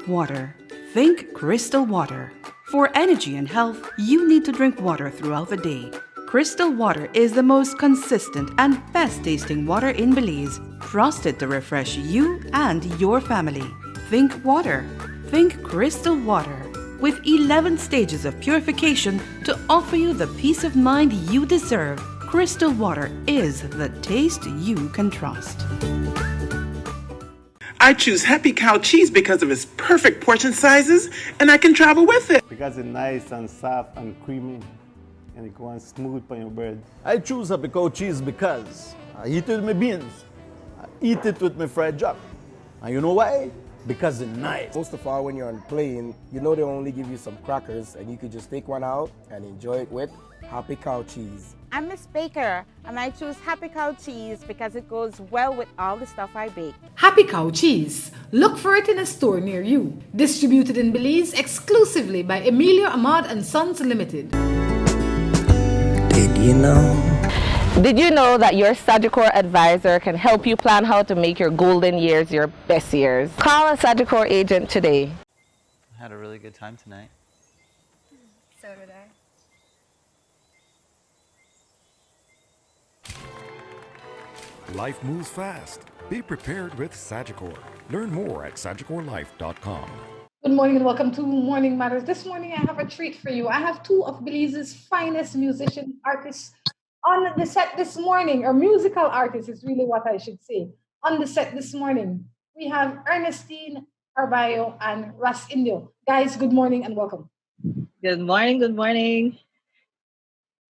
water. Think crystal water. For energy and health, you need to drink water throughout the day. Crystal water is the most consistent and best tasting water in Belize, trusted to refresh you and your family. Think water. Think crystal water. With 11 stages of purification to offer you the peace of mind you deserve, crystal water is the taste you can trust. I choose Happy Cow cheese because of its perfect portion sizes, and I can travel with it. Because it's nice and soft and creamy, and it goes smooth on your bread. I choose Happy Cow cheese because I eat it with my beans. I eat it with my fried jack. And you know why? Because it's nice. Most of all, when you're on the plane, you know they only give you some crackers and you could just take one out and enjoy it with Happy Cow cheese. I'm Miss Baker, and I choose Happy Cow cheese because it goes well with all the stuff I bake. Happy Cow cheese. Look for it in a store near you. Distributed in Belize exclusively by Emilio Ahmad and Sons Limited. Did you know? Did you know that your Sagicor advisor can help you plan how to make your golden years your best years? Call a Sagicor agent today. I had a really good time tonight. So did I. Life moves fast. Be prepared with Sagicor. Learn more at sagicorlife.com. Good morning and welcome to Morning Matters. This morning I have a treat for you. I have two of Belize's finest musician artists on the set this morning, or musical artists is really what I should say. On the set this morning, we have Ernestine, Carballo, and Indio. Guys, good morning and welcome. Good morning, good morning.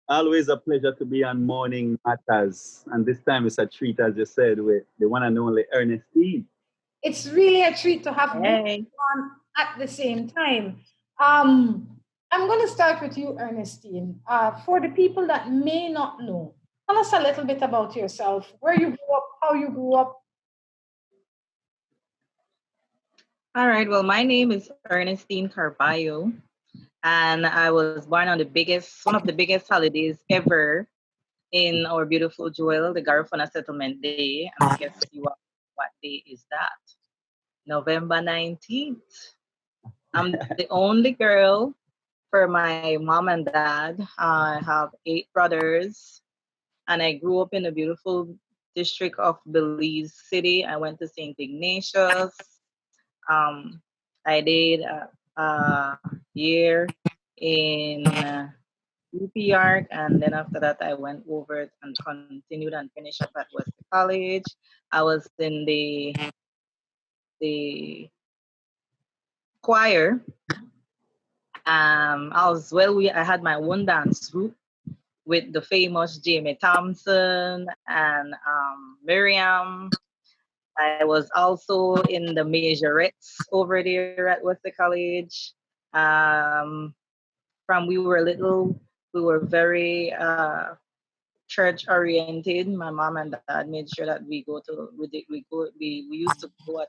Always a pleasure to be on Morning Matters. And this time it's a treat, as you said, with the one and only Ernestine. It's really a treat to have you on at the same time. I'm going to start with you, Ernestine. For the people that may not know, tell us a little bit about yourself, where you grew up, how you grew up. All right, well, my name is Ernestine Carballo, and I was born on one of the biggest holidays ever in our beautiful jewel, the Garifuna Settlement Day. And guess what day is that? November 19th. I'm the only girl for my mom and dad. I have 8 brothers, and I grew up in the beautiful district of Belize City. I went to St. Ignatius. I did a year in UP and then after that I went over and continued and finished up at West College. I was in the choir. I had my own dance group with the famous Jamie Thompson and Miriam. I was also in the majorettes over there at West College. From we were little, we were very church oriented. My mom and dad made sure that we used to go at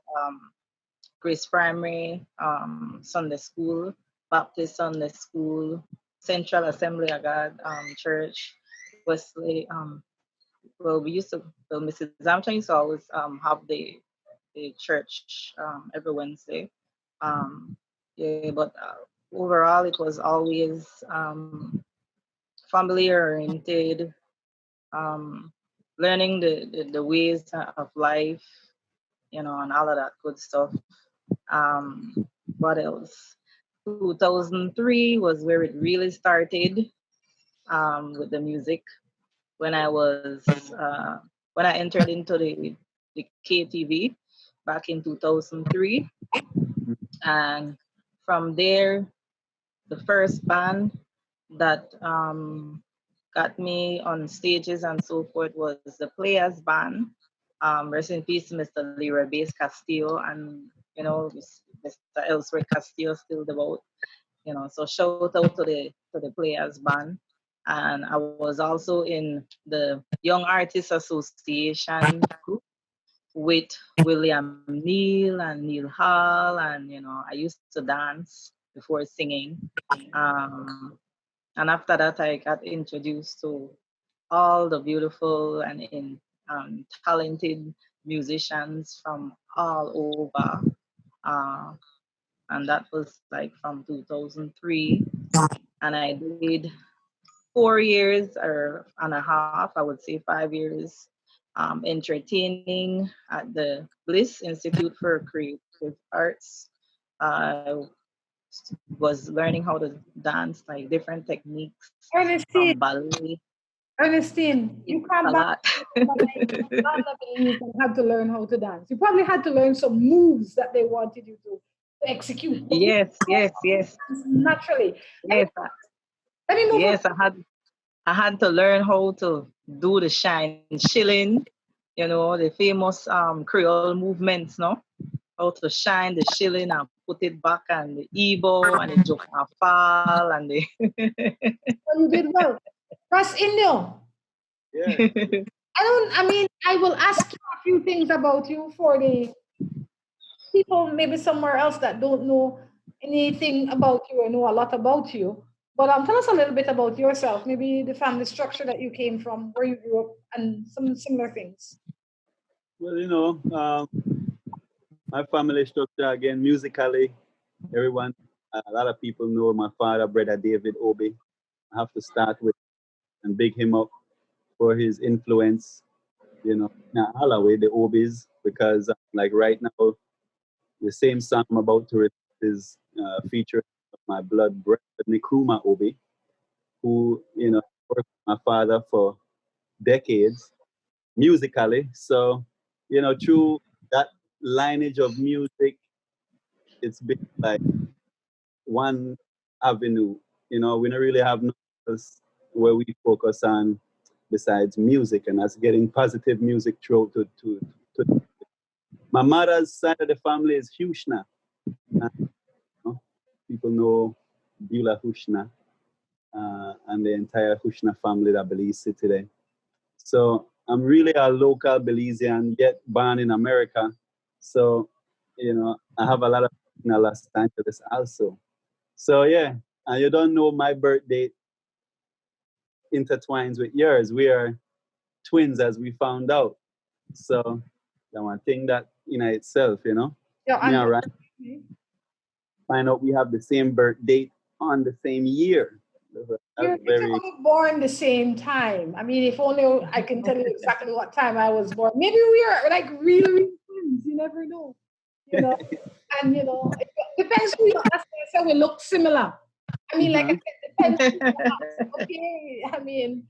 Grace Primary, Sunday School, Baptist Sunday School, Central Assembly of God Church, Wesley. Mrs. Zamchan used to always have the church every Wednesday. But overall, it was always family oriented, learning the ways of life, and all of that good stuff. What else? 2003 was where it really started with the music. When I entered into the KTV back in 2003, and from there, the first band that got me on stages and so forth was the Players Band. Rest in peace, Mr. Leroy Bass Castillo, and Mr. Elsworth Castillo still devout. So shout out to the Players Band. And I was also in the Young Artists Association group with William Neal and Neil Hall, and I used to dance before singing. And after that, I got introduced to all the beautiful and talented musicians from all over and that was like from 2003. And I did 4 years or and a half, I would say 5 years, entertaining at the Bliss Institute for Creative Arts. I was learning how to dance, like different techniques from Ernestine, ballet. Ernestine, you A come back lot. from Ghana, Belize, and had to learn how to dance. You probably had to learn some moves that they wanted you to execute. But you Yes, yes, yes, dance naturally. yes, Let me move on. yes. I had to learn how to do the shilling, the famous Creole movements, no? How to shine the shilling and put it back and the ebo and the joke and fall and the Well, you did well. Press Indio. Yeah. I will ask you a few things about you for the people maybe somewhere else that don't know anything about you or know a lot about you. But tell us a little bit about yourself, maybe the family structure that you came from, where you grew up, and some similar things. Well, my family structure again, musically, everyone, a lot of people know my father, Brother David Obi. I have to start with and big him up for his influence, now Holloway, the Obis, because like right now, the same song I'm about to release is featuring my blood brother, Nkrumah Obi, who, worked with my father for decades musically. So, through that lineage of music, it's been like one avenue. We don't really have nothing else where we focus on besides music, and that's getting positive music throughout to my mother's side of the family is Hushna. People know Beulah Hushna and the entire Hushna family that Belize today. So I'm really a local Belizean, yet born in America. So, I have a lot of in Los Angeles also. So yeah, and you don't know my birth date intertwines with yours. We are twins, as we found out. So that one thing that itself, Yeah, me and Ryan find out we have the same birth date on the same year. You're That's very literally born the same time. If only I can tell you exactly what time I was born. Maybe we are like really, really twins. You never know. And it depends who you ask. They say we look similar. Like I said, it depends who you ask. Okay.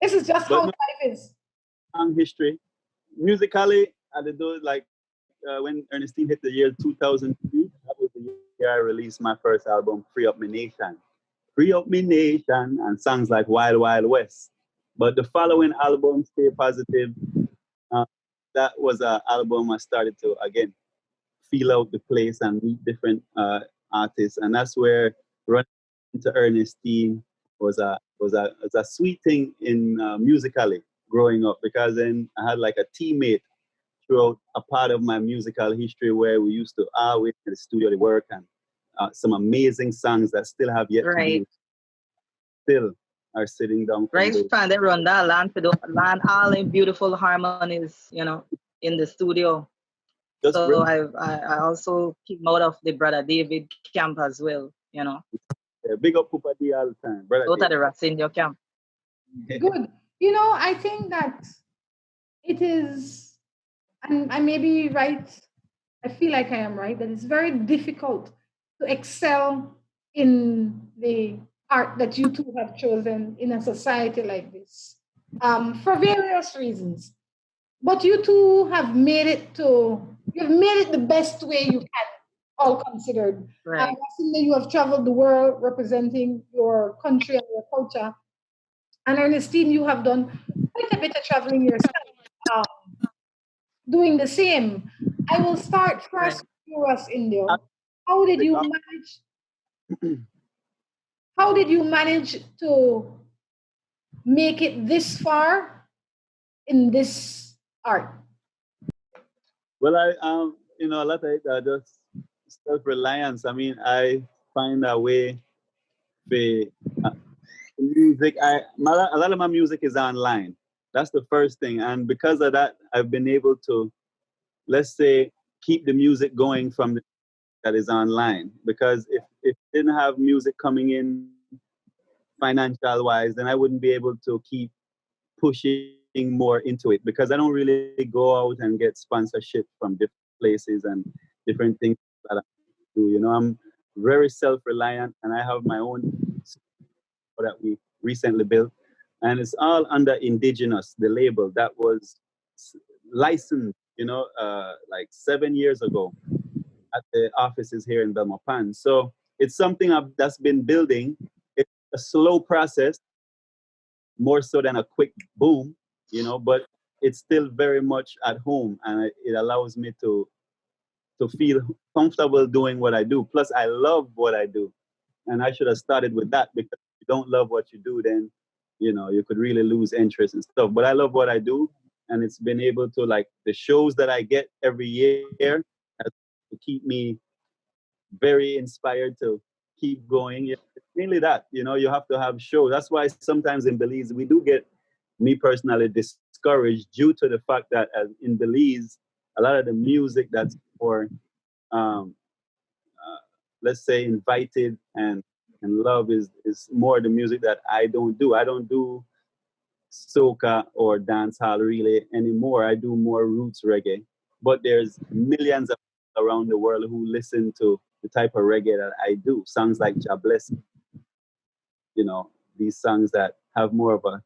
This is just how no, life is. history. Musically, I did do it like when Ernestine hit the year 2003. That was the year I released my first album, Free Up Me Nation. Free Up Me Nation, and songs like Wild Wild West. But the following album, Stay Positive, that was an album I started to, again, feel out the place and meet different artists. And that's where running into Ernestine was a sweet thing in musically growing up, because then I had like a teammate throughout a part of my musical history where we used to always in the studio to work, and some amazing songs that still have yet to be still are sitting down. Right, fan the Rhonda land all in beautiful harmonies, in the studio. So I also came out of the Brother David camp as well, Yeah, big up Pupa D all the time, brother. Out of the Racindio camp. Good. I think that it is, and I may be right, I feel like I am right, that it's very difficult to excel in the art that you two have chosen in a society like this, for various reasons. But you two have made it the best way you can, all considered. Right. You have traveled the world representing your country and your culture. And Ernestine, you have done quite a bit of traveling yourself, doing the same. I will start first with us, Indio. How did you manage? How did you manage to make it this far in this art? Well, a lot of it are just self-reliance. I find a way for music. A lot of my music is online. That's the first thing. And because of that, I've been able to, let's say, keep the music going from the that is online. Because if I didn't have music coming in financial wise, then I wouldn't be able to keep pushing more into it, because I don't really go out and get sponsorship from different places and different things that I do. You know, I'm very self-reliant, and I have my own that we recently built, and it's all under Indigenous, the label that was licensed, like 7 years ago at the offices here in Belmopan. So it's something that's been building. It's a slow process, more so than a quick boom, but it's still very much at home, and it allows me to feel comfortable doing what I do. Plus, I love what I do, and I should have started with that, because if you don't love what you do, then you could really lose interest and stuff. But I love what I do, and it's been able to, like, the shows that I get every year has to keep me very inspired to keep going. Yeah, it's mainly that, you have to have shows. That's why sometimes in Belize we do get, me personally, discouraged due to the fact that in Belize, a lot of the music that's for let's say invited and love is more the music that I don't do. I don't do soca or dance hall really anymore. I do more roots reggae. But there's millions of people around the world who listen to the type of reggae that I do. Songs like Ja Bless, these songs that have more of a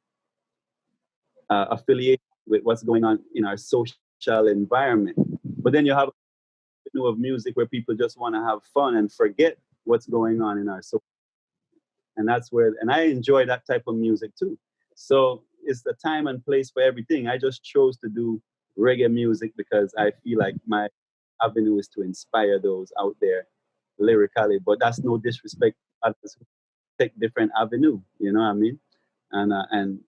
affiliation with what's going on in our social environment. But then you have of music where people just want to have fun and forget what's going on in our social. And that's where, and I enjoy that type of music too. So it's the time and place for everything. I just chose to do reggae music because I feel like my avenue is to inspire those out there lyrically. But that's no disrespect to others who take different avenue, you know what I mean? And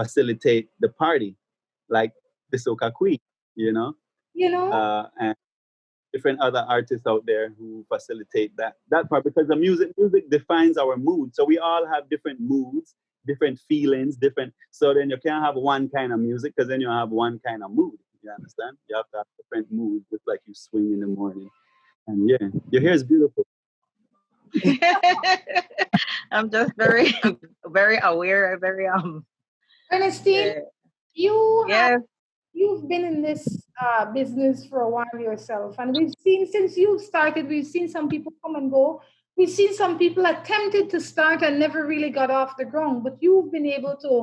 facilitate the party, like the Soca Queen, and different other artists out there who facilitate that part, because the music defines our mood. So we all have different moods, different feelings, different. So then you can't have one kind of music, because then you have one kind of mood. You understand? You have to have different moods, just like you swing in the morning. And yeah, your hair is beautiful. I'm just very, very aware, very Ernestine, Yes. You've been in this business for a while yourself, and we've seen, since you've started, we've seen some people come and go. We've seen some people attempted to start and never really got off the ground, but you've been able to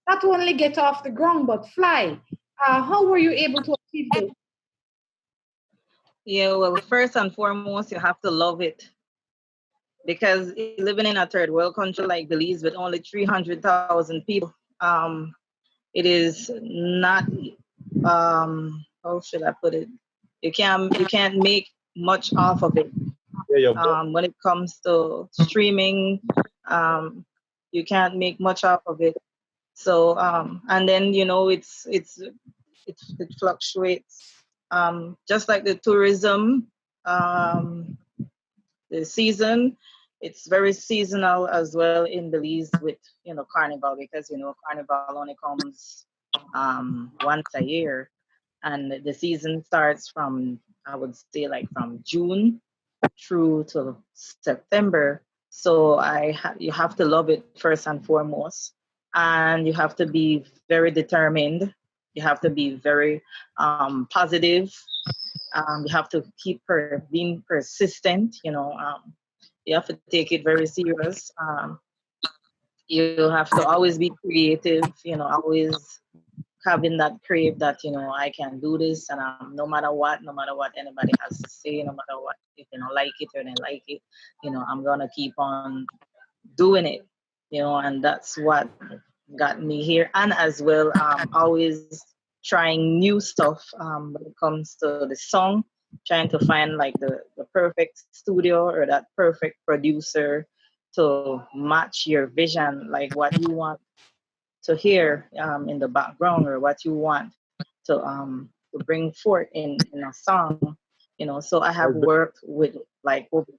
not only get off the ground, but fly. How were you able to achieve this? Yeah, well, first and foremost, you have to love it. Because living in a third world country like Belize with only 300,000 people, it is not, how should I put it? You can't make much off of it. When it comes to streaming, you can't make much off of it. So and then it fluctuates. Just like the tourism, the season, it's very seasonal as well in Belize with Carnival, because Carnival only comes once a year, and the season starts from, I would say, like from June through to September. So you have to love it first and foremost, and you have to be very determined. You have to be very positive. You have to keep being persistent. You have to take it very serious. You have to always be creative. Always having that crave that I can do this, and no matter what anybody has to say, no matter what, if they don't like it or they like it, I'm gonna keep on doing it. And that's what got me here. And as well, always trying new stuff when it comes to the song, trying to find like the perfect studio or that perfect producer to match your vision, like what you want to hear in the background, or what you want to bring forth in a song. So I have worked with like over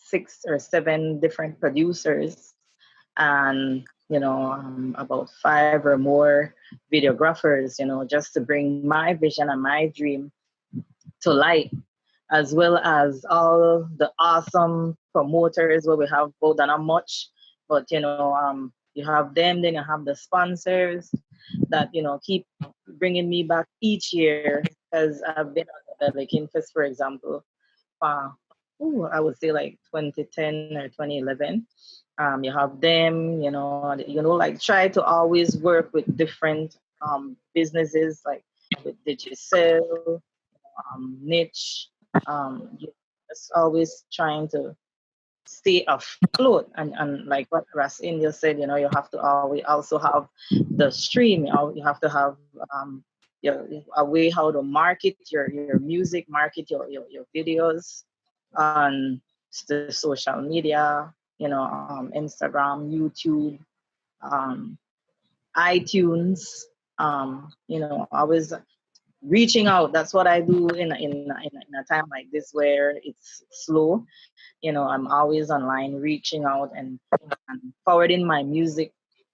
6 or 7 different producers, and about 5 or more videographers, just to bring my vision and my dream to light. as well as all the awesome promoters where we have both and not much, but you have them, then you have the sponsors that keep bringing me back each year, because I've been on the like Infest, for example, uh, I would say like 2010 or 2011. You have them, like try to always work with different businesses, like with Digicel, niche, just always trying to stay afloat. And like what Indio said, you have to always also have the stream. You have to have a way how to market your music, market your videos on the social media, Instagram, YouTube, um, iTunes, always reaching out. That's what I do in a time like this where it's slow. I'm always online reaching out and forwarding my music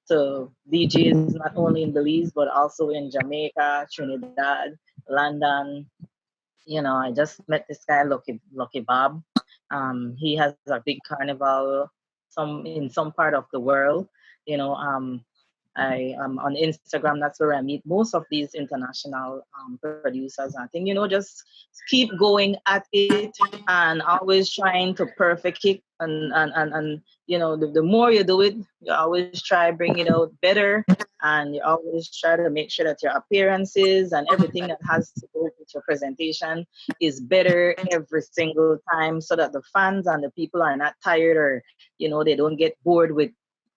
to DJs not only in Belize but also in Jamaica, Trinidad, London. I just met this guy, Lucky Bob. He has a big carnival in some part of the world. I am on Instagram. That's where I meet most of these international producers. I think just keep going at it and always trying to perfect it. And the more you do it, you always try bring it out better, and you always try to make sure that your appearances and everything that has to do with your presentation is better every single time, so that the fans and the people are not tired, or they don't get bored with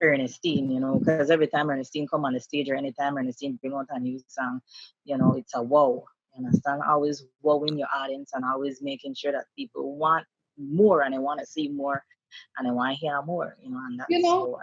Ernestine, because every time Ernestine come on the stage or anytime Ernestine bring out a new song, it's a wow. You understand? Always wowing your audience and always making sure that people want more and they want to see more and they want to hear more, and that's how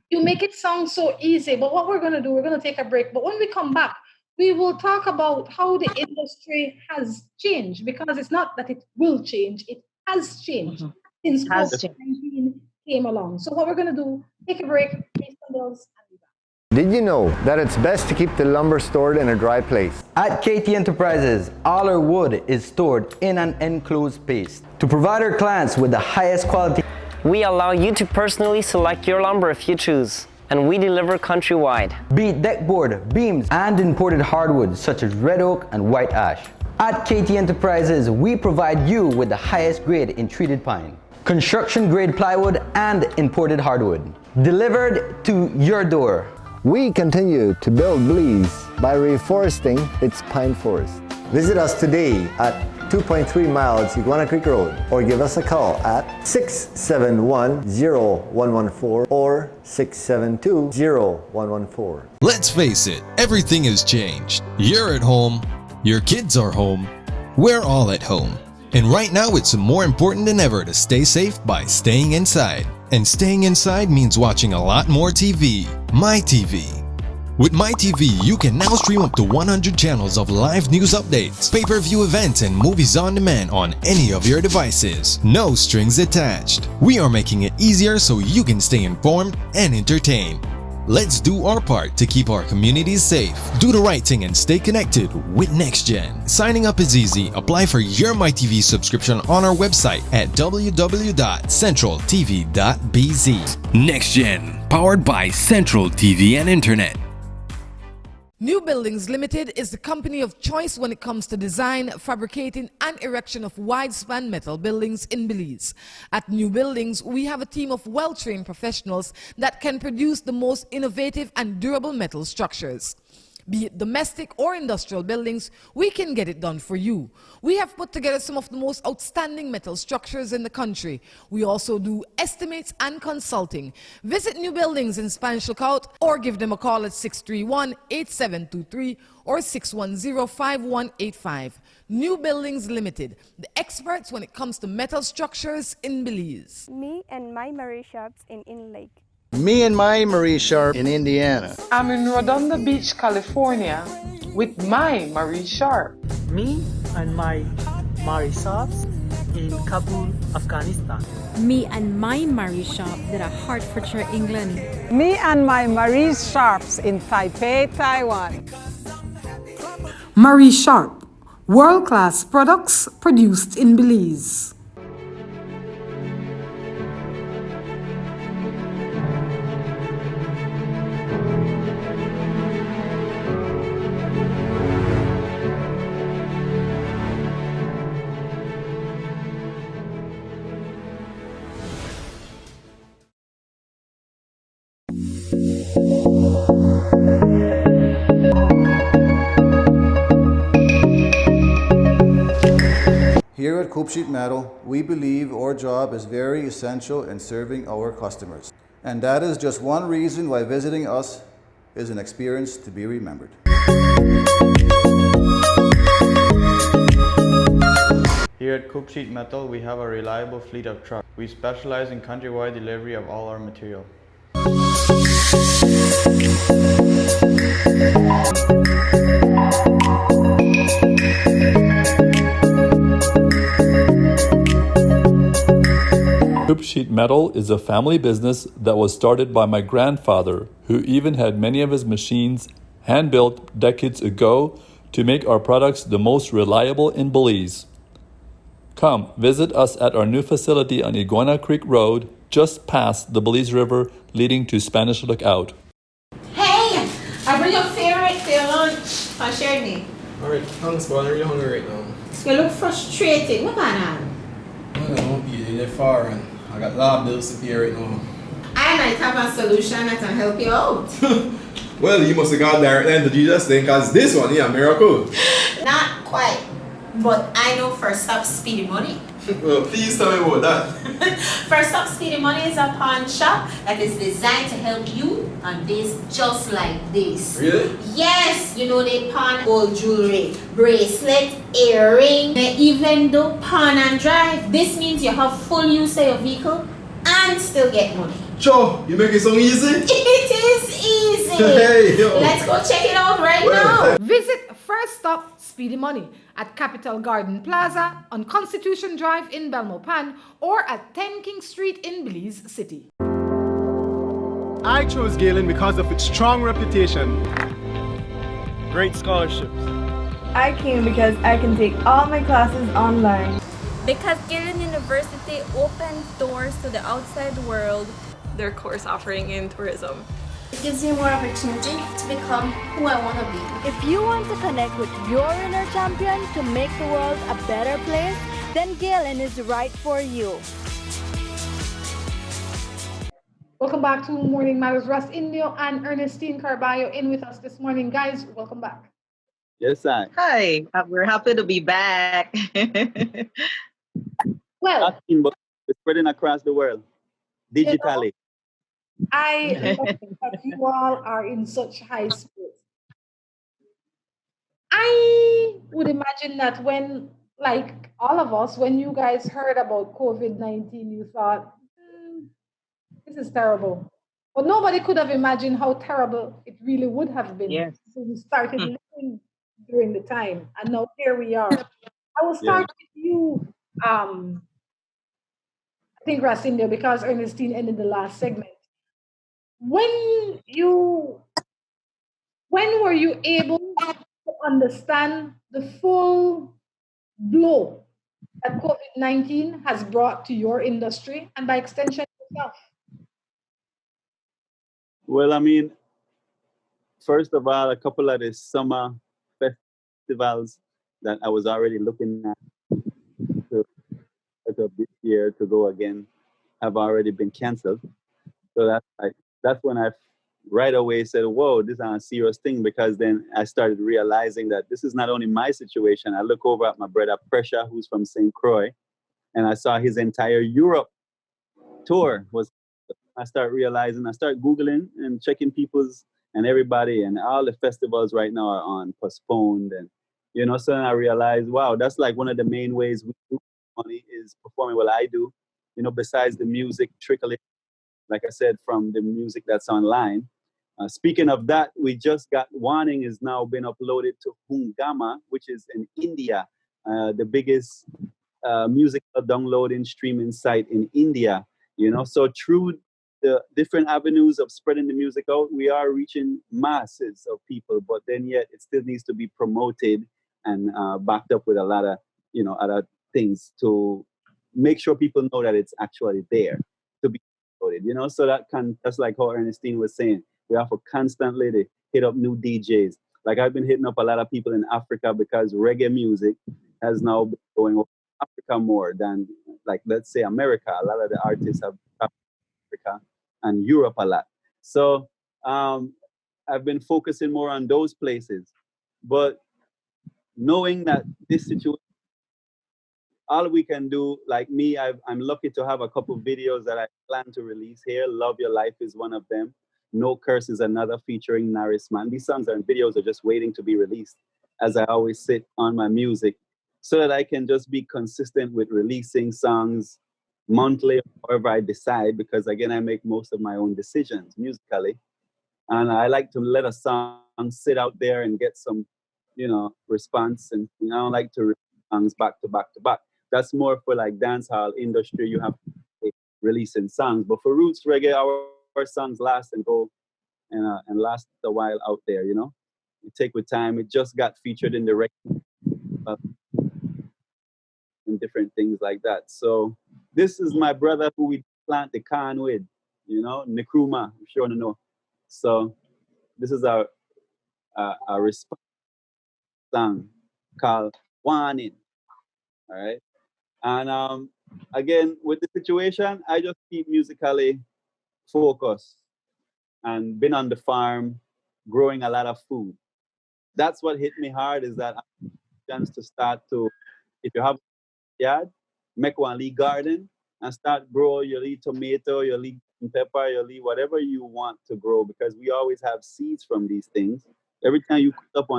you make it sound so easy, but what we're going to do, we're going to take a break. But when we come back, we will talk about how the industry has changed, because it's not that it will change, it has changed since COVID-19 came along. So what we're going to do, take a break, pay some bills, and be back. Did you know that it's best to keep the lumber stored in a dry place? At KT Enterprises, all our wood is stored in an enclosed space to provide our clients with the highest quality. We allow you to personally select your lumber if you choose, and we deliver countrywide. Be it deckboard, beams, and imported hardwoods such as red oak and white ash. At KT Enterprises, we provide you with the highest grade in treated pine, construction grade plywood, and imported hardwood, delivered to your door. We continue to build Belize by reforesting its pine forest. Visit us today at 2.3 miles Iguana Creek Road, or give us a call at 671-0114 or 672-0114. Let's face it, everything has changed. You're at home, your kids are home, we're all at home. And right now it's more important than ever to stay safe by staying inside. And staying inside means watching a lot more TV. MyTV. With MyTV, you can now stream up to 100 channels of live news updates, pay-per-view events, and movies on demand on any of your devices. No strings attached. We are making it easier so you can stay informed and entertained. Let's do our part to keep our communities safe. Do the right thing and stay connected with NextGen. Signing up is easy. Apply for your MyTV subscription on our website at www.centraltv.bz. NextGen, powered by Central TV and Internet. New Buildings Limited is the company of choice when it comes to design, fabricating, and erection of wide-span metal buildings in Belize. At New Buildings, we have a team of well-trained professionals that can produce the most innovative and durable metal structures. Be it domestic or industrial buildings, we can get it done for you. We have put together some of the most outstanding metal structures in the country. We also do estimates and consulting. Visit New Buildings in Spanish Lookout or give them a call at 631-8723 or 610-5185. New Buildings Limited, the experts when it comes to metal structures in Belize. Me and my Marie shops in Lake. Me and my Marie Sharp in Indiana. I'm in Rhonda Beach, California with my Marie Sharp. Me and my Marie Shops in Kabul, Afghanistan. Me and my Marie Shop at Hertfordshire, England. Me and my Marie Sharps in Taipei, Taiwan. Marie Sharp, World-class products produced in Belize. Here at Coop Sheet Metal, we believe our job is very essential in serving our customers. And that is just one reason why visiting us is an experience to be remembered. Here at Coop Sheet Metal, we have a reliable fleet of trucks. We specialize in countrywide delivery of all our material. Coop Sheet Metal is a family business that was started by my grandfather, who even had many of his machines hand-built decades ago to make our products the most reliable in Belize. Come visit us at our new facility on Iguana Creek Road, just past the Belize River leading to Spanish Lookout. Hey! I bring your favorite for your lunch. I'll share me. Alright, thanks, but I'm really hungry right now. You look frustrated. What going on? I don't be there far and I got a lot of bills to pay right now. I might have a solution that can help you out. Well, you must have got direct line to Jesus then, because this one, yeah, miracle. Not quite. But I know First Stop Speedy Money. Well, please tell me about that. First Stop Speedy Money is a pawn shop that is designed to help you on days just like this. Really? Yes, you know they pawn gold jewelry, bracelet, earring, they even do pawn and drive. This means you have full use of your vehicle and still get money. Sure, you make it so easy? It is easy. Hey, yo. Let's go check it out right now. Visit First Stop Speedy Money at Capital Garden Plaza on Constitution Drive in Belmopan or at 10 King Street in Belize City. I chose Galen because of its strong reputation, great scholarships. I came because I can take all my classes online. Because Galen University opens doors to the outside world. Their course offering in tourism. It gives me more opportunity to become who I want to be. If you want to connect with your inner champion to make the world a better place, then Galen is right for you. Welcome back to Morning Matters. Russ Indio and Ernestine Carballo in with us this morning. Guys, welcome back. Yes, I. Hi, we're happy to be back. Well, but it's spreading across the world digitally. I love that you all are in such high spirits. I would imagine that when, like all of us, when you guys heard about COVID-19, you thought, this is terrible. But nobody could have imagined how terrible it really would have been. Yes. So we started living during the time, and now here we are. I will start with you, I think, Racindo, because Ernestine ended the last segment. When were you able to understand the full blow that COVID-19 has brought to your industry and by extension yourself? Well, I mean, first of all, a couple of the summer festivals that I was already looking at this year to go again have already been canceled. So that's when I right away said, whoa, this is a serious thing, because then I started realizing that this is not only my situation. I look over at my brother Pressure, who's from St. Croix, and I saw his entire Europe tour I start Googling and checking people's and everybody, and all the festivals right now are on postponed. And, so then I realized, wow, that's like one of the main ways we do money is performing what I do, besides the music trickling, like I said, from the music that's online. Speaking of that, we just got Warning is now been uploaded to Hungama, which is in India, the biggest musical downloading streaming site in India. So through the different avenues of spreading the music out, we are reaching masses of people, but then yet it still needs to be promoted and backed up with a lot of, other things to make sure people know that it's actually there to be promoted, so that's like how Ernestine was saying, we have to constantly hit up new DJs. Like I've been hitting up a lot of people in Africa because reggae music has now been going over Africa more than, like, let's say America. A lot of the artists have Africa and Europe a lot. So I've been focusing more on those places. But knowing that this situation, all we can do, like me, I'm lucky to have a couple videos that I plan to release here. Love Your Life is one of them. No Curse is another, featuring Narisman. These songs and videos are just waiting to be released as I always sit on my music so that I can just be consistent with releasing songs monthly, however I decide, because again, I make most of my own decisions musically. And I like to let a song sit out there and get some, response. And I don't like to release songs back to back to back. That's more for like dancehall industry. You have to be releasing songs. But for roots reggae, our songs last and go and last a while out there, You take with time. It just got featured in the record and different things like that. So this is my brother who we plant the can with, Nkrumah, I'm sure you know. So this is our response song called Warning. All right. And again, with the situation, I just keep musically focused and been on the farm, growing a lot of food. That's what hit me hard, is that I have a chance to start to, if you have a yard, make one leaf garden and start grow your leaf tomato, your leaf pepper, your leaf whatever you want to grow, because we always have seeds from these things. Every time you cut up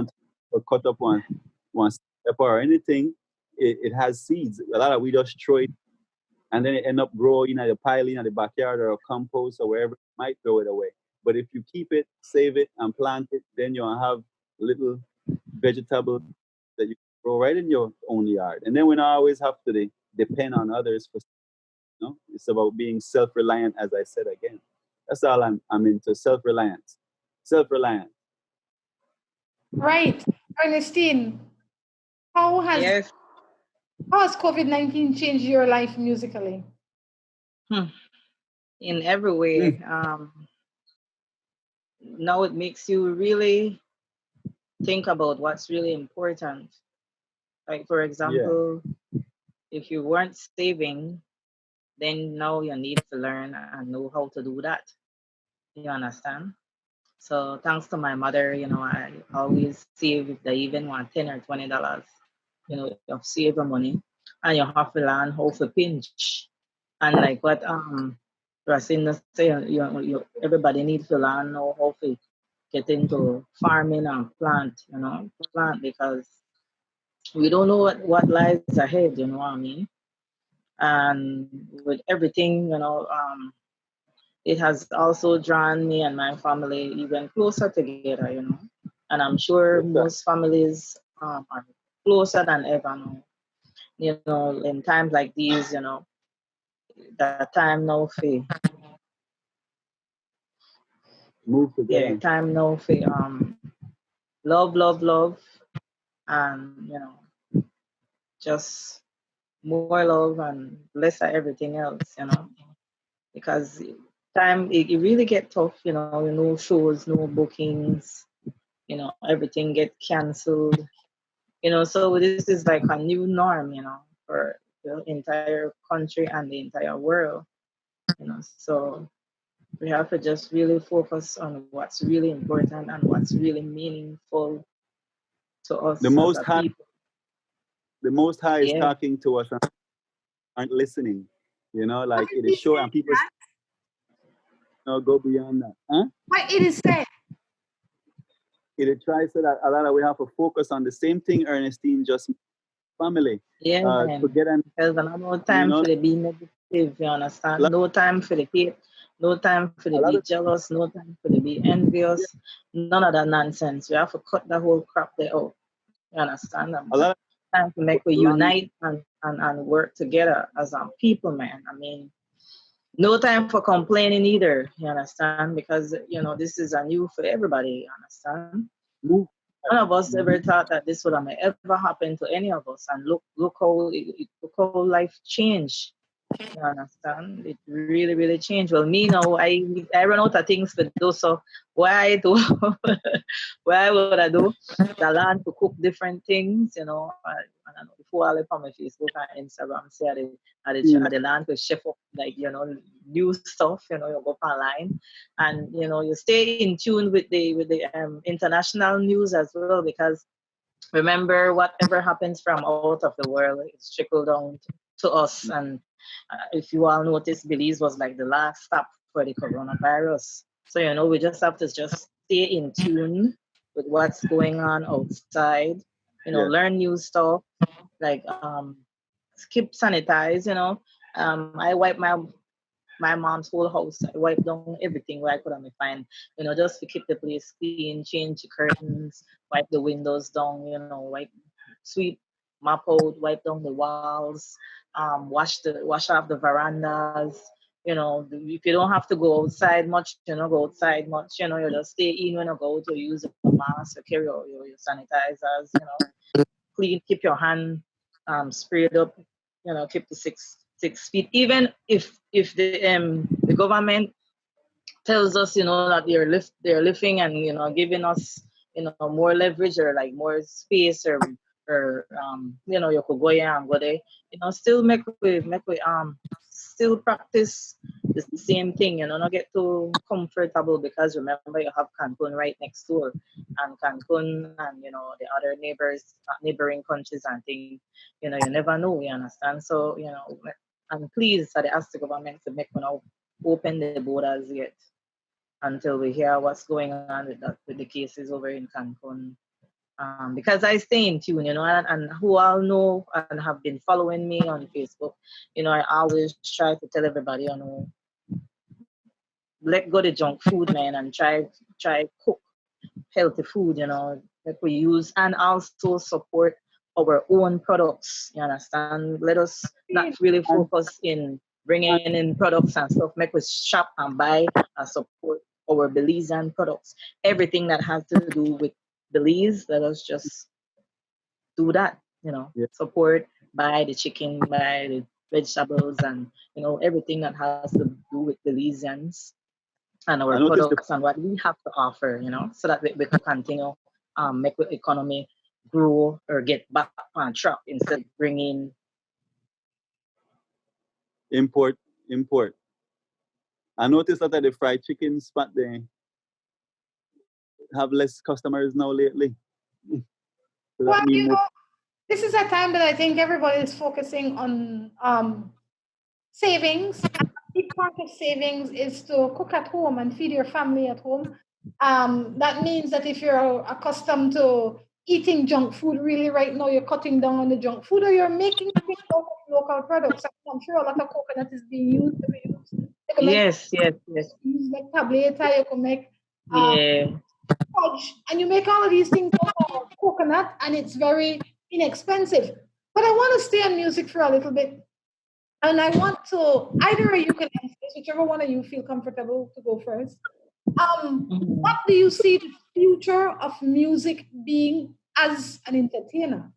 one pepper or anything, it has seeds. A lot of we just throw it and then it end up growing in the pile in the backyard or a compost or wherever, it might throw it away. But if you keep it, save it, and plant it, then you'll have little vegetables that you can grow right in your own yard. And then we don't always have to depend on others for. It's about being self-reliant, as I said again. That's all I'm into, self-reliance. Self-reliance. Right. Ernestine, how has COVID-19 changed your life musically? In every way. Now it makes you really think about what's really important. Like, for example, if you weren't saving, then now you need to learn and know how to do that. You understand? So thanks to my mother, I always save if they even want $10 or $20. You have to save the money and you have to learn how to pinch. And like what Racine say, everybody needs to learn how to get into farming and plant, because we don't know what lies ahead, you know what I mean? And with everything, it has also drawn me and my family even closer together, And I'm sure most families are closer than ever now. In times like these, that time now for move together. Yeah, time now for love, and just more love and less of everything else, because time it really get tough, no shows, no bookings, everything get canceled, so this is like a new norm, for the entire country and the entire world, so we have to just really focus on what's really important and what's really meaningful to us. The Most High is talking to us and aren't listening. Like it is short and people go beyond that. Huh? What it is said? It tries so that a lot of we have to focus on the same thing Ernestine just family. Yeah, because there's no time for the be negative, you understand? No time for the hate, no time for the be jealous, no time for the be envious, none of that nonsense. We have to cut the whole crap there out. You understand? Time to make we unite and work together as people, man. I mean, no time for complaining either, you understand? Because, this is a new for everybody, you understand? Move none of us ever thought that this would have ever happen to any of us. And look how life changed. You understand? It really, really changed. Well, me now, I run out of things to do. So why do why would I do? I learn to cook different things. I don't know, before I left on my Facebook and Instagram, say I learn to chef up like new stuff. You go up online, and you stay in tune with the international news as well, because remember, whatever happens from out of the world, it's trickled down to us. And if you all notice, Belize was like the last stop for the coronavirus. So, we just have to just stay in tune with what's going on outside, learn new stuff, like keep sanitize. I wipe my mom's whole house. I wiped down everything where I could find, just to keep the place clean, change the curtains, wipe the windows down, sweep, mop out, wipe down the walls, wash off the verandas. If you don't have to go outside much, go outside much, you just stay in when you go to use a mask, or carry your sanitizers, clean, keep your hand sprayed up, keep the 6 feet. Even if the government tells us, that they're lifting and giving us, more leverage, or like more space, or you could go here and go there, still make we still practice the same thing, not get too comfortable, because remember, you have Cancun right next door, and Cancun and the other neighboring countries and things, you never know, you understand. So I'm pleased that they asked the government to make open the borders yet, until we hear what's going on with the cases over in Cancun. Because I stay in tune, and who all know and have been following me on Facebook, I always try to tell everybody, let go the junk food, man, and try cook healthy food, that we use, and also support our own products. You understand? Let us not really focus in bringing in products and stuff. Make us shop and buy and support our Belizean products. Everything that has to do with Belize, let us just do that. Support, buy the chicken, buy the vegetables, and everything that has to do with Belizeans and our products and what we have to offer, so that we can continue make the economy grow or get back on track, instead of bringing import. I noticed that at the fried chicken spot, they have less customers now lately. Well, this is a time that I think everybody is focusing on savings. And a big part of savings is to cook at home and feed your family at home. That means that if you're accustomed to eating junk food, really right now you're cutting down on the junk food, or you're making it out of local products. I'm sure a lot of coconut is being used. Yes. You make tableta, you can make fudge, and you make all of these things out of coconut, and it's very inexpensive. But I want to stay on music for a little bit, and I want to, either you can answer this, whichever one of you feel comfortable to go first. What do you see the future of music being as an entertainer?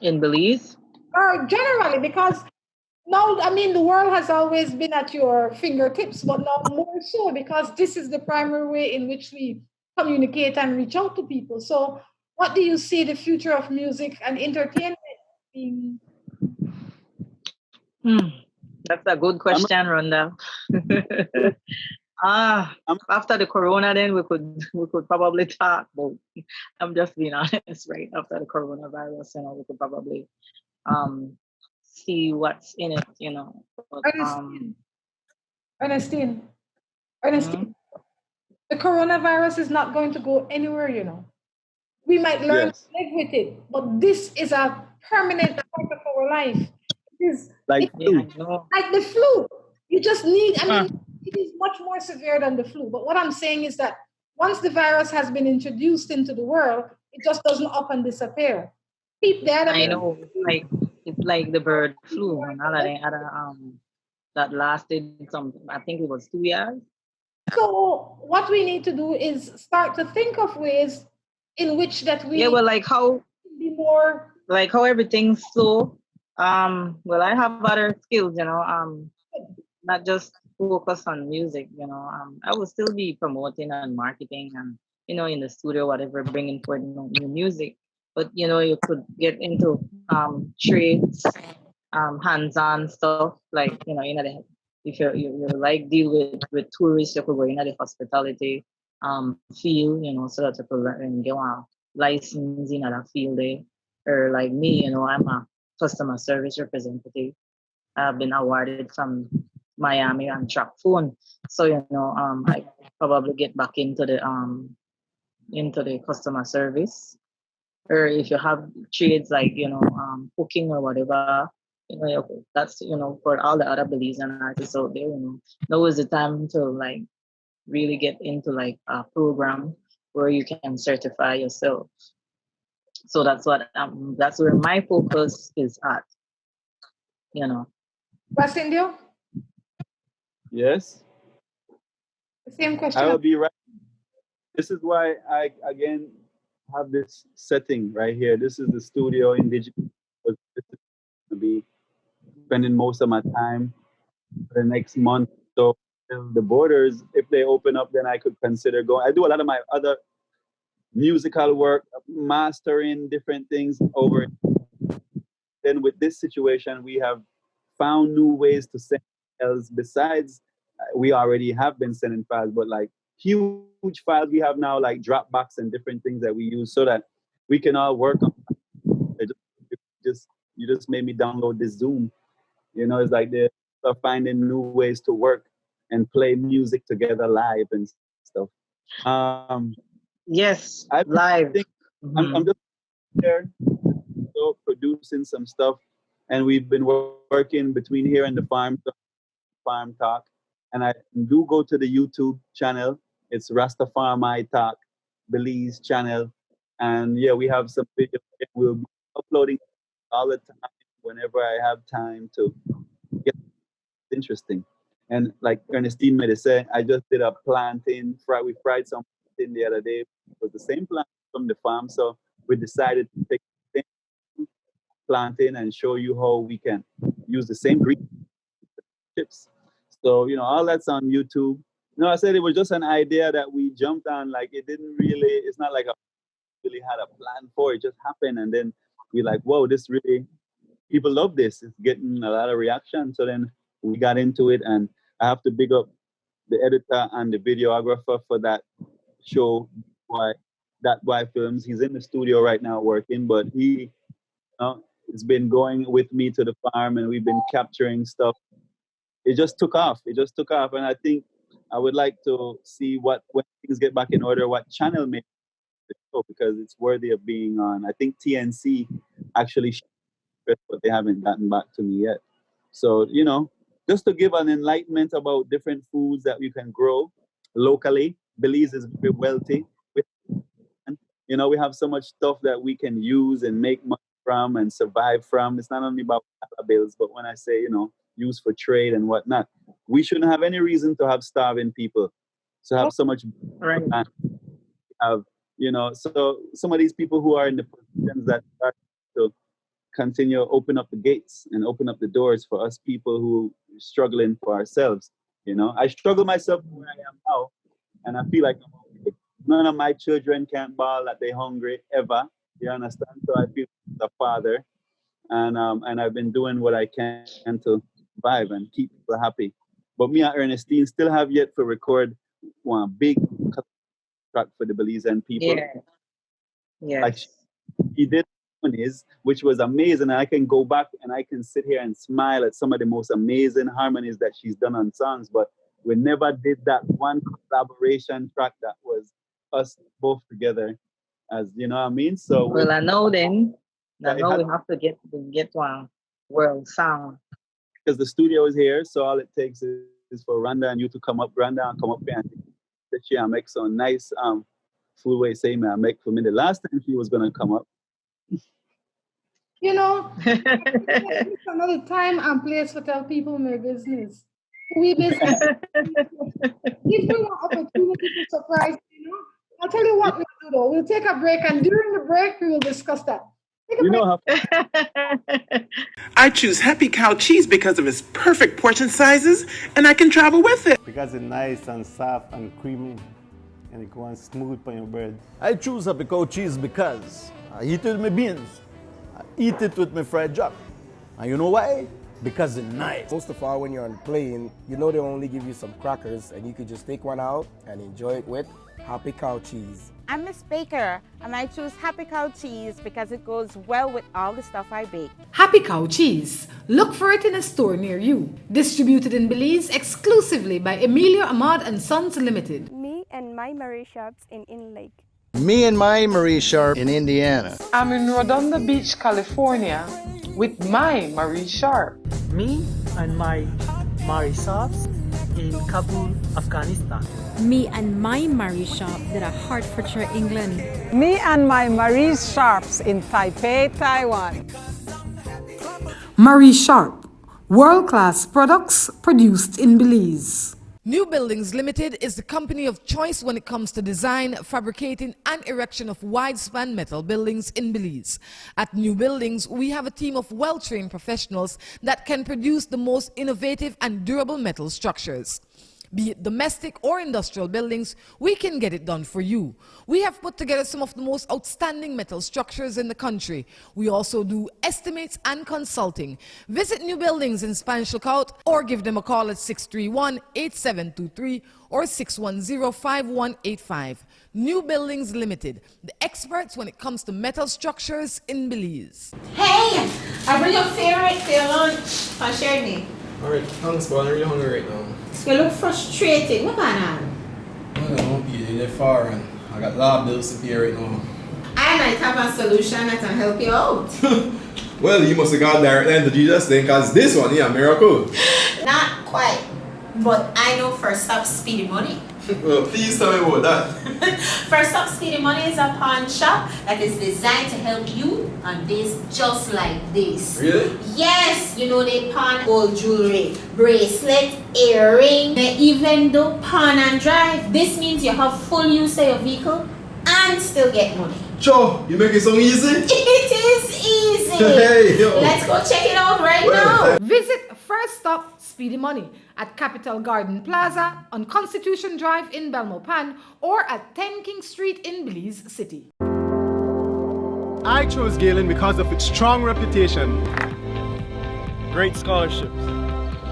In Belize? Or generally, because now, the world has always been at your fingertips, but now more so, because this is the primary way in which we communicate and reach out to people. So what do you see the future of music and entertainment being? That's a good question, Rhonda. After the corona, then we could probably talk, but I'm just being honest, right? After the coronavirus, we could probably see what's in it, But, Ernestine, the coronavirus is not going to go anywhere, We might learn to live with it, but this is a permanent part of our life. It is like the flu. You just need, it is much more severe than the flu. But what I'm saying is that once the virus has been introduced into the world, it just doesn't up and disappear. I know, it's like the bird flu, that lasted I think it was 2 years. So what we need to do is start to think of ways in which that we well, like how be more everything's slow. Well, I have other skills, not just focus on music, I will still be promoting and marketing and, in the studio, whatever, bringing forth new music. But, you could get into trades, hands-on stuff, like, if you like deal with tourists, you could go into the hospitality field, so that you could get a license in that field there. Or like me, I'm a customer service representative. I've been awarded from Miami and track phone. So, I probably get back into the customer service. Or if you have trades like, cooking or whatever, that's, for all the other beliefs and artists out there, now is the time to like really get into like a program where you can certify yourself. So that's where my focus is at, West Indio? Yes. The same question. I will be right. This is why I again have this setting right here. This is the studio in digital. This is going to be spending most of my time for the next month. So the borders, if they open up, then I could consider going. I do a lot of my other musical work, mastering different things over. Then with this situation, we have found new ways to send files. Besides, we already have been sending files, but like huge files we have now, like Dropbox and different things that we use, so that we can all work on. You just made me download this Zoom. It's like they're finding new ways to work and play music together live and stuff. Yes, live. I'm just there, producing some stuff, and we've been working between here and the farm talk. And I do go to the YouTube channel. It's Rastafari Talk, Belize channel, and yeah, we have some videos. We'll be uploading all the time whenever I have time to get interesting. And like Ernestine made it say, I just did a planting. We fried some plantain the other day. It was the same plant from the farm, so we decided to take the same plantain and show you how we can use the same green chips. So all that's on YouTube. I said it was just an idea that we jumped on. Like it didn't really. It's not like I really had a plan for it. It just happened, and then we like, whoa, this really. People love this. It's getting a lot of reaction. So then we got into it, and I have to big up the editor and the videographer for that show. Why Films. He's in the studio right now working, but he has been going with me to the farm, and we've been capturing stuff. It just took off. And I think I would like to see when things get back in order, what channel may the show, because it's worthy of being on. I think TNC actually, but they haven't gotten back to me yet. So just to give an enlightenment about different foods that you can grow locally. Belize is very wealthy. We have so much stuff that we can use and make money from and survive from. It's not only about bills, but when I say use for trade and whatnot, we shouldn't have any reason to have starving people. To have so much, right? Have so some of these people who are in the positions that are to continue open up the gates and open up the doors for us people who are struggling for ourselves. I struggle myself where I am now, and I feel like I'm okay. None of my children can't bawl that they're hungry ever. You understand? So I feel the father, and I've been doing what I can to survive and keep people happy. But me and Ernestine still have yet to record one big track for the Belizean people. Yeah. Like he did harmonies, which was amazing. And I can go back and I can sit here and smile at some of the most amazing harmonies that she's done on songs. But we never did that one collaboration track that was us both together, as you know what I mean. So well, I know then. I know we have to get one world sound. Because the studio is here, so all it takes is for Rhonda and you to come up, Rhonda, and come up here and that you make some nice food way say I make for me the last time she was gonna come up. Another time and place to tell people my business. We business. Give them an opportunity to surprise you. I'll tell you what we'll do though. We'll take a break, and during the break, we will discuss that. I choose Happy Cow cheese because of its perfect portion sizes, and I can travel with it. Because it's nice and soft and creamy, and it goes smooth on your bread. I choose Happy Cow cheese because I eat it with my beans. I eat it with my fried jack. And you know why? Because it's nice. Most of all, when you're on the plane, you know they only give you some crackers, and you could just take one out and enjoy it with Happy Cow cheese. I'm Miss Baker, and I choose Happy Cow cheese because it goes well with all the stuff I bake. Happy Cow cheese. Look for it in a store near you. Distributed in Belize exclusively by Emilio Ahmad and Sons Limited. Me and my Marie shops in Inland Lake. Me and my Marie shop in Indiana. I'm in Rhonda Beach, California with my Marie Sharp. Me and my Marie shops in Kabul, Afghanistan. Me and my Marie shop that are Hertfordshire, England. Me and my Marie's shops in Taipei, Taiwan. Marie Sharp. World-class products produced in Belize. New Buildings Limited is the company of choice when it comes to design, fabricating, and erection of wide-span metal buildings in Belize. At New Buildings, we have a team of well-trained professionals that can produce the most innovative and durable metal structures. Be it domestic or industrial buildings, we can get it done for you. We have put together some of the most outstanding metal structures in the country. We also do estimates and consulting. Visit New Buildings in Spanish Lookout or give them a call at 631-8723 or 610-5185. New Buildings Limited, the experts when it comes to metal structures in Belize. Hey, I bring your favorite for your lunch. I'll share me. Alright, thanks, but I'm really hungry right now. You look frustrated. What going on? I don't know, they're far and I got a lot of bills to pay right now. I might have a solution that can help you out. Well, you must have got directly into Jesus then, because this one, yeah, miracle. Not quite, but I know First Stop Speedy Money. Well, please tell me about that. First Stop Speedy Money is a pawn shop that is designed to help you on days just like this. Really? Yes, you know they pawn gold jewelry, bracelet, earring, they even do pawn and drive. This means you have full use of your vehicle and still get money. Joe, you make it so easy? It is easy. Hey, yo. Let's go check it out right now. Visit First Stop Speedy Money at Capital Garden Plaza on Constitution Drive in Belmopan or at 10 King Street in Belize City. I chose Galen because of its strong reputation, great scholarships.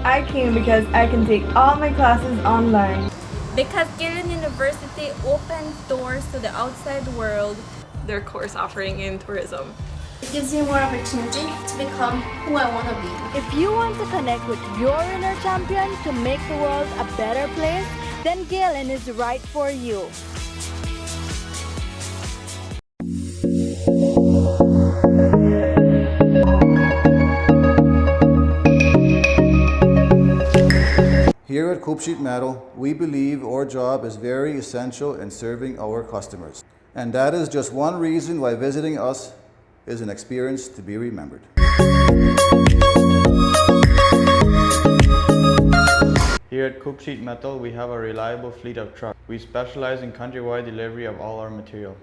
I came because I can take all my classes online. Because Galen University opens doors to the outside world, their course offering in tourism. It gives you more opportunity to become who I want to be. If you want to connect with your inner champion to make the world a better place, then Galen is right for you. Here at Coop Sheet Metal, we believe our job is very essential in serving our customers. And that is just one reason why visiting us is an experience to be remembered. Here at Coop Sheet Metal, we have a reliable fleet of trucks. We specialize in countrywide delivery of all our material.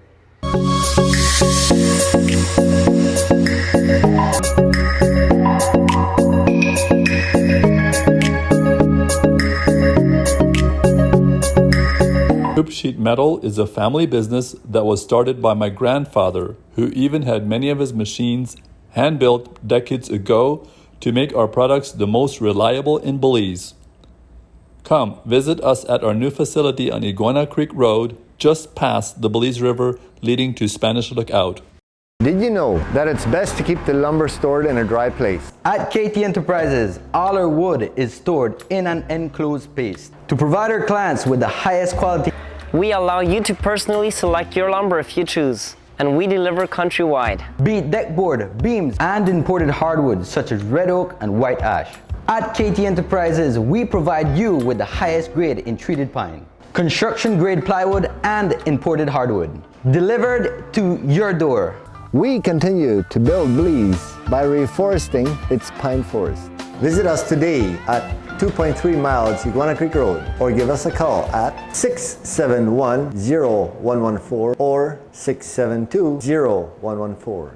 Coop Sheet Metal is a family business that was started by my grandfather, who even had many of his machines hand-built decades ago to make our products the most reliable in Belize. Come visit us at our new facility on Iguana Creek Road, just past the Belize River leading to Spanish Lookout. Did you know that it's best to keep the lumber stored in a dry place? At KT Enterprises, all our wood is stored in an enclosed space to provide our clients with the highest quality. We allow you to personally select your lumber if you choose, and we deliver countrywide. Be it deckboard, beams, and imported hardwoods such as red oak and white ash. At KT Enterprises, we provide you with the highest grade in treated pine, construction grade plywood, and imported hardwood, delivered to your door. We continue to build Belize by reforesting its pine forest. Visit us today at 2.3 miles Iguana Creek Road, or give us a call at 671-0114 or 672-0114.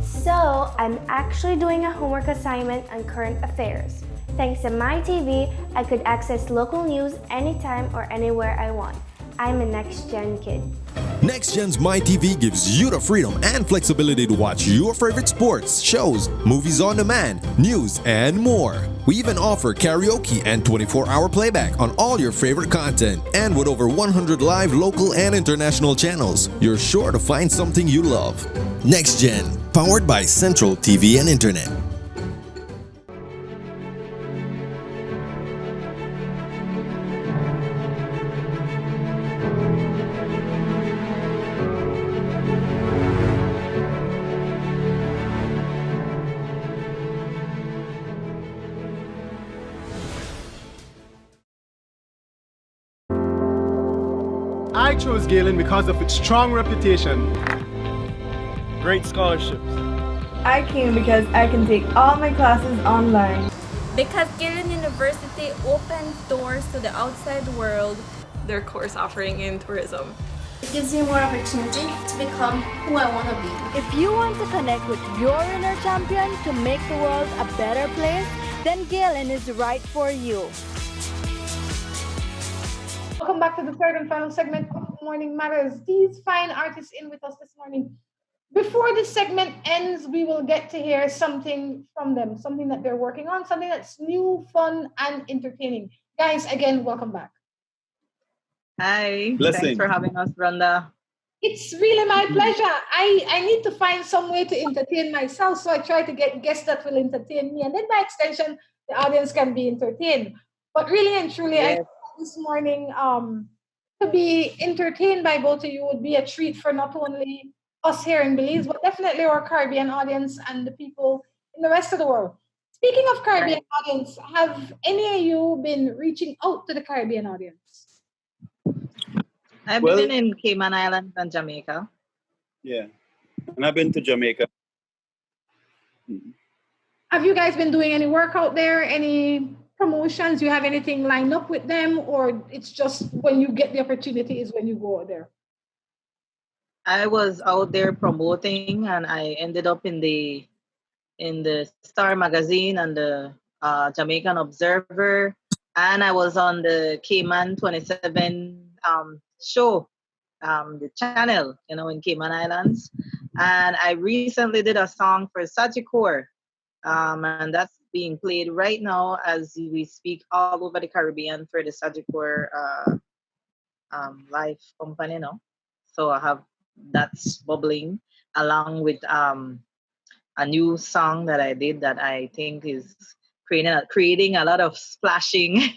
So, I'm actually doing a homework assignment on current affairs. Thanks to my TV, I could access local news anytime or anywhere I want. I'm a next-gen kid. NextGen's MyTV gives you the freedom and flexibility to watch your favorite sports, shows, movies on demand, news, and more. We even offer karaoke and 24-hour playback on all your favorite content. And with over 100 live local and international channels, you're sure to find something you love. NextGen, powered by Central TV and Internet. I chose Galen because of its strong reputation, great scholarships. I came because I can take all my classes online. Because Galen University opens doors to the outside world. Their course offering in tourism. It gives you more opportunity to become who I want to be. If you want to connect with your inner champion to make the world a better place, then Galen is right for you. Welcome back to the third and final segment of Morning Matters. These fine artists in with us this morning. Before this segment ends, we will get to hear something from them, something that they're working on, something that's new, fun, and entertaining. Guys, again, welcome back. Hi. Blessing. Thanks for having us, Rhonda. It's really my pleasure. I need to find some way to entertain myself, so I try to get guests that will entertain me, and then by extension, the audience can be entertained. But really and truly, Yes. I this morning to be entertained by both of you would be a treat for not only us here in Belize, but definitely our Caribbean audience and the people in the rest of the world. Speaking of Caribbean audience, have any of you been reaching out to the Caribbean audience? I've been in Cayman Islands and Jamaica. Yeah, and I've been to Jamaica. Have you guys been doing any work out there? Any promotions? You have anything lined up with them, or it's just when you get the opportunity is when you go out there? I was out there promoting, and I ended up in the Star Magazine and the Jamaican Observer, and I was on the Cayman 27 show, the channel, in Cayman Islands, and I recently did a song for Sagicor, and that's being played right now as we speak all over the Caribbean for the Sagicor live company, So I have that's bubbling along with a new song that I did that I think is creating a lot of splashing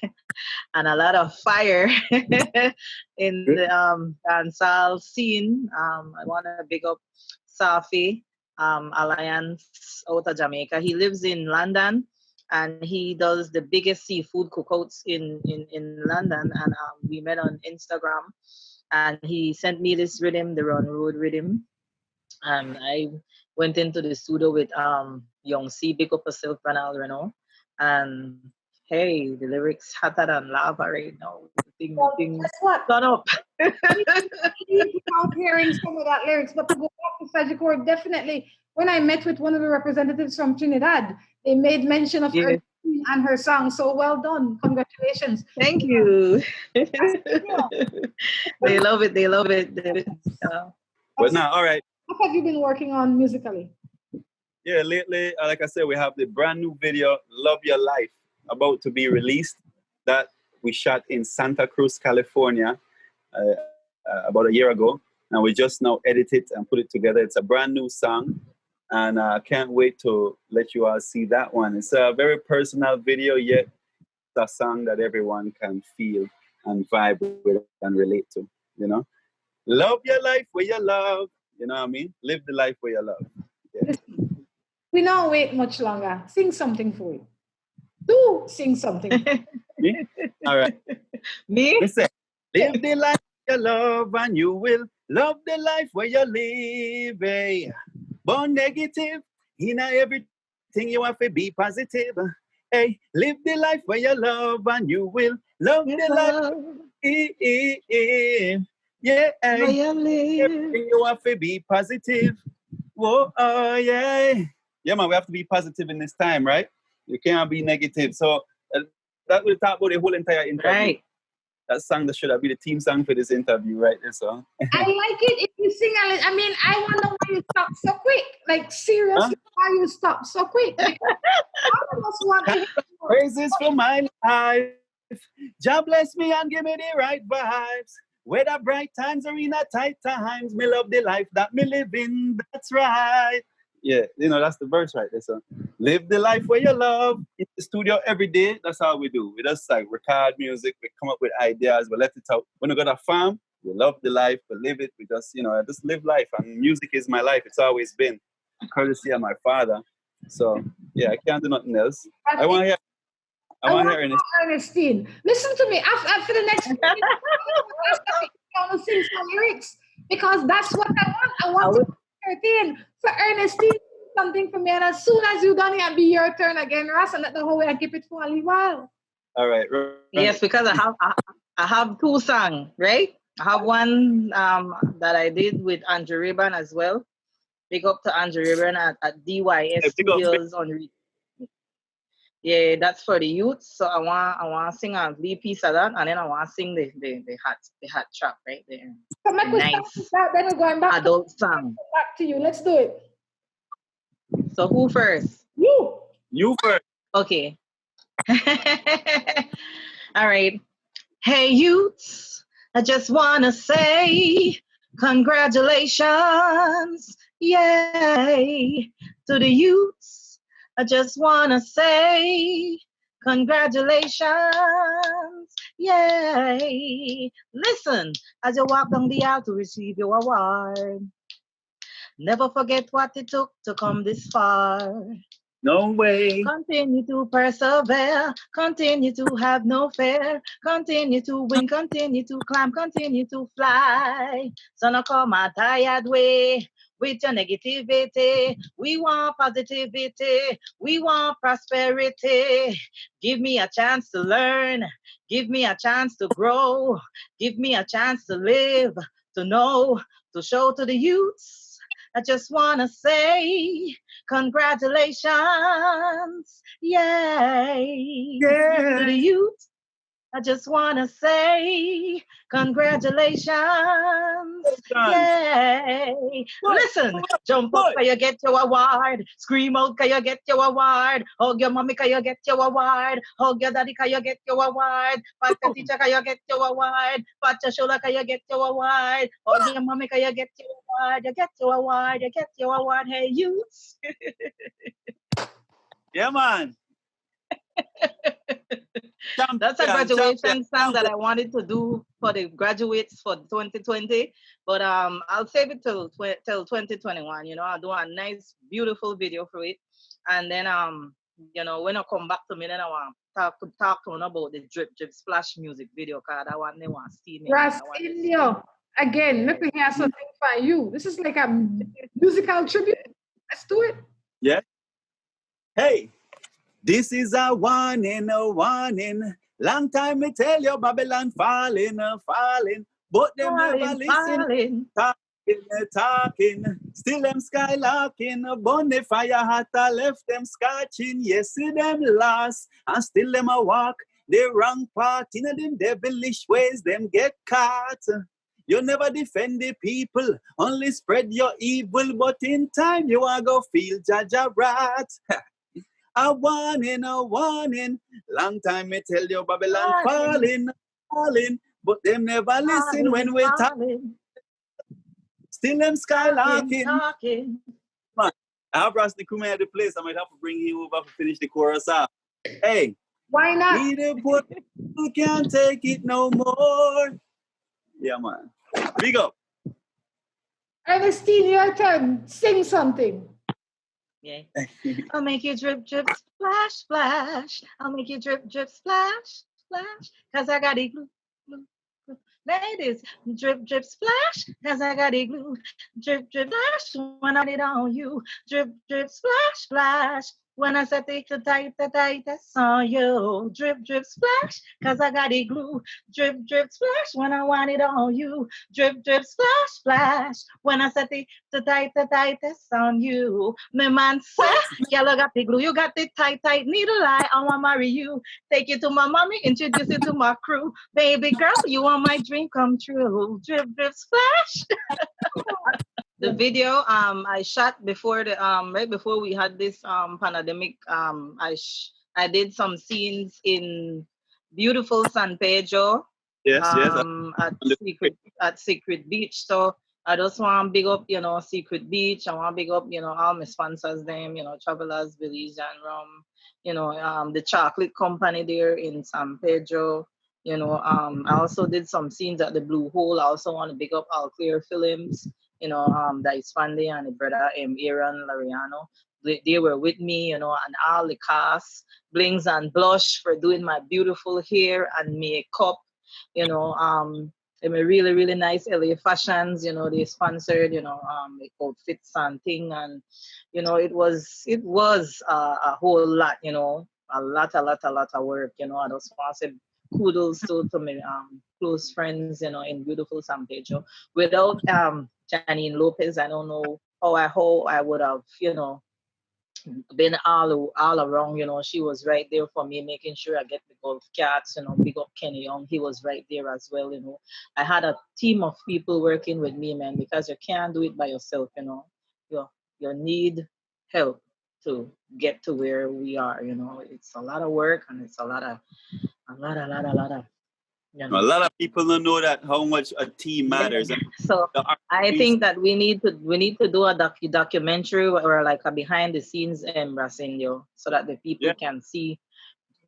and a lot of fire in the dancehall scene. I want to big up Safi Alliance out of Jamaica. He lives in London, and he does the biggest seafood cookouts in London. And we met on Instagram, and he sent me this rhythm, the Run Road rhythm. And I went into the studio with Young C, big up yourself, Ronald, and hey, the lyrics hotter than lava right now. Things done up. Without hearing some of that lyrics, but to go back to Sagicor, definitely. When I met with one of the representatives from Trinidad, they made mention of Ernestine and her song. So well done. Congratulations. Thank you. They love it. They love it. But now, all right. What have you been working on musically? Yeah, lately, like I said, we have the brand new video, Love Your Life, about to be released, that we shot in Santa Cruz, California, about a year ago. And we just now edit it and put it together. It's a brand new song. And I can't wait to let you all see that one. It's a very personal video, yet it's a song that everyone can feel and vibe with and relate to, Love your life where you love. You know what I mean? Live the life where you love. Yeah. We don't wait much longer. Sing something for you. Do sing something. Me? All right. Me? Listen. Live the life you love, and you will love the life where you live. Born negative in everything thing you have to be positive. Hey, live the life where you love and you will love the life. Yeah, everything you have to be positive. Whoa, oh yeah. Yeah, man, we have to be positive in this time, right? You can't be negative. So that will talk about the whole entire interview. Right. That song that should have been the theme song for this interview, right? This song. I like it if you sing a little. I mean, I wonder why you stop so quick. Like, seriously, why you stop so quick? Because all of us want to hear more. Praises for my life. Jah bless me and give me the right vibes. Whether bright times or in a tight times, me love the life that me living. That's right. Yeah, you know, that's the verse right there. So live the life where you love. In the studio every day, that's how we do. We just like record music, we come up with ideas, we let it out. When we go to farm, we love the life, we live it, we just, you know, I just live life. And music is my life. It's always been courtesy of my father. So yeah, I can't do nothing else. I want to hear Ernestine. Listen to me. After the next minute, I want to sing some lyrics because that's what I want. I want to entertain. So Ernestine, something for me, and as soon as you're done, it'll be your turn again, Ross, and let the whole way I keep it for a little while. All right. Yes, because I have two songs, right? I have one that I did with Andrew Ribbon as well. Big up to Andrew Ribbon at DYS Studios on. Yeah, that's for the youth. So I want to sing a little piece of that, and then I want to sing the hot track right there. So nice. Then we're going back adult song. Back to you. Let's do it. So who first? You. You first. Okay. All right. Hey, youths, I just want to say congratulations. Yay. To the youths. I just want to say congratulations, yay. Listen, as you walk down the aisle to receive your award, never forget what it took to come this far. No way. Continue to persevere, continue to have no fear, continue to win, continue to climb, continue to fly. So now come a tired way with your negativity. We want positivity, we want prosperity. Give me a chance to learn, give me a chance to grow, give me a chance to live, to know, to show to the youths. I just want to say congratulations, yay. Yeah. To the youth, I just want to say congratulations, yay. Listen, jump up, can you get your award? Scream out, can you get your award? Hug your mommy, can you get your award? Hug your daddy, can you get your award? Pat your teacher, can you get your award? Pat your shoulder, can you get your award? Hug your mommy, can you get your award? You get your award, you get your award, hey youths. Yeah, man. That's a graduation song that I wanted to do for the graduates for 2020, but I'll save it till 2021. You know, I'll do a nice, beautiful video for it, and then you know, when I come back to me, then I want to talk to them about the drip splash music video card. I want them to see me. Ross, Indio, again, let me hear something for you. This is like a musical tribute. Let's do it. Yeah. Hey. This is a warning, a warning. Long time me tell you Babylon falling, falling. But them never listen. Talking. Still them skylarking. Burn the fire hot, left them scorching. Yes, see them lost. And still them a walk the wrong path. In them devilish ways, them get caught. You never defend the people, only spread your evil. But in time, you are go feel Jaja rat. A warning, long time me tell you Babylon falling, but them never listen when we talk. Still them skylarking. Man, I have Ross the Kume at the place. I might have to bring him over to finish the chorus off. Hey, why not? We the poor people can't take it no more. Yeah, man. Big up. Ernestine, your turn. Sing something. Yeah. I'll make you drip, drip, splash, splash. I'll make you drip, drip, splash, splash. Cause I got it glue, glue, glue. Ladies, drip, drip, splash. Cause I got it glue. Drip, drip, splash when I did on you. Drip, drip, splash, splash. when I said take the tightest on you. Drip, drip, splash, cause I got it glue. Drip, drip, splash, when I want it on you. Drip, drip, splash, splash, when I said take the tightest on you. My man said, girl, I got the glue. You got the tight needle eye. I want to marry you. Take you to my mommy, introduce you to my crew. Baby girl, you want my dream come true. Drip, drip, splash. The video I shot before the right before we had this pandemic. I did some scenes in beautiful San Pedro. Yes, yes. At Secret Beach. So I just want to big up, Secret Beach. I want to big up, all my sponsors, them, Travelers, Belize and Rum, the chocolate company there in San Pedro. I also did some scenes at the Blue Hole. I also want to big up All Clear Films, that is Fandy and the brother Aaron Lariano. They were with me, and all the cast, Blings and Blush for doing my beautiful hair and makeup. They were really, really nice LA Fashions, they sponsored, like outfits and thing. And, it was a whole lot, a lot of work, I just want to say kudos to my close friends, in beautiful San Pedro. Without Janine Lopez, I don't know how I would have, been all around, she was right there for me, making sure I get the golf carts, big up Kenny Young, he was right there as well, I had a team of people working with me, man, because you can't do it by yourself, you need help to get to where we are, it's a lot of work and it's a lot of A lot of people don't know that how much a team matters. Yeah. So I think that we need to do a documentary or like a behind the scenes Indio, so that the people can see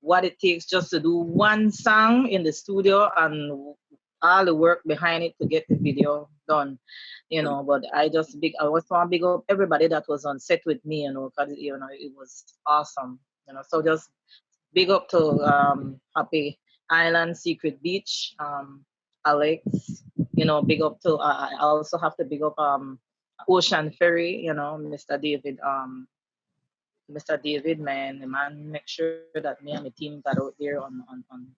what it takes just to do one song in the studio and all the work behind it to get the video done. But I just want to big up everybody that was on set with me, because it was awesome. So just big up to Happy Island, Secret Beach, Alex, big up to, I also have to big up Ocean Ferry, Mr. David, man, the man make sure that me and the team got out there on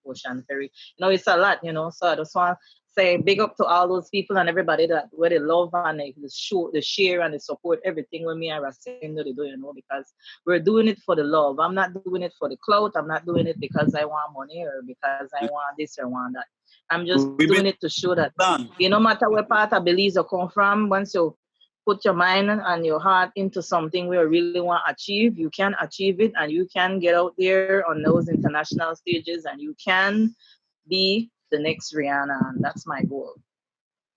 Ocean Ferry. It's a lot, so I just want to say big up to all those people and everybody that where they love and the share and the support everything with me and Racine they do, because we're doing it for the love. I'm not doing it for the clout. I'm not doing it because I want money or because I want this or want that. I'm just doing it to show that no matter where part of Belize you come from, once you put your mind and your heart into something we really want to achieve, you can achieve it and you can get out there on those international stages and you can be the next Rihanna, and that's my goal.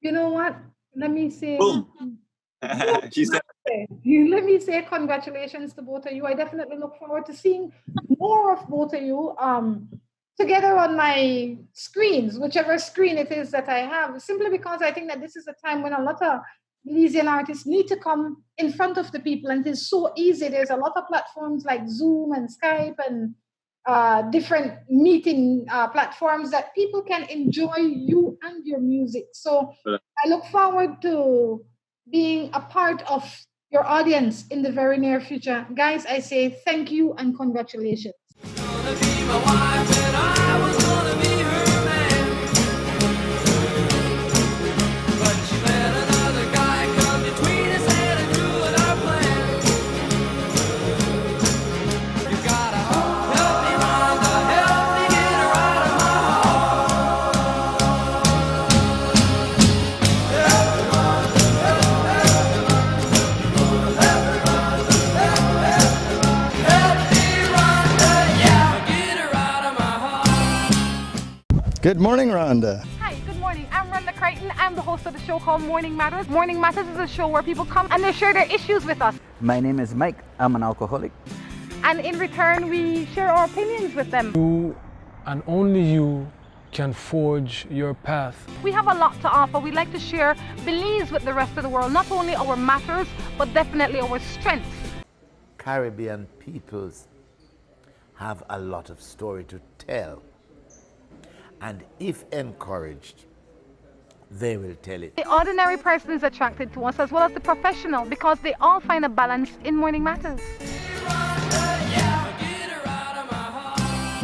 You know what? Let me say. She said. Let me say congratulations to both of you. I definitely look forward to seeing more of both of you together on my screens, whichever screen it is that I have, simply because I think that this is a time when a lot of Belizean artists need to come in front of the people, and it is so easy. There's a lot of platforms like Zoom and Skype and different meeting platforms that people can enjoy you and your music. So I look forward to being a part of your audience in the very near future. Guys, I say thank you and congratulations. Good morning, Rhonda. Hi, good morning. I'm Rhonda Crichton. I'm the host of the show called Morning Matters. Morning Matters is a show where people come and they share their issues with us. My name is Mike. I'm an alcoholic. And in return, we share our opinions with them. You and only you can forge your path. We have a lot to offer. We like to share Belize with the rest of the world. Not only our matters, but definitely our strengths. Caribbean peoples have a lot of story to tell. And if encouraged, they will tell it. The ordinary person is attracted to us as well as the professional because they all find a balance in Morning Matters.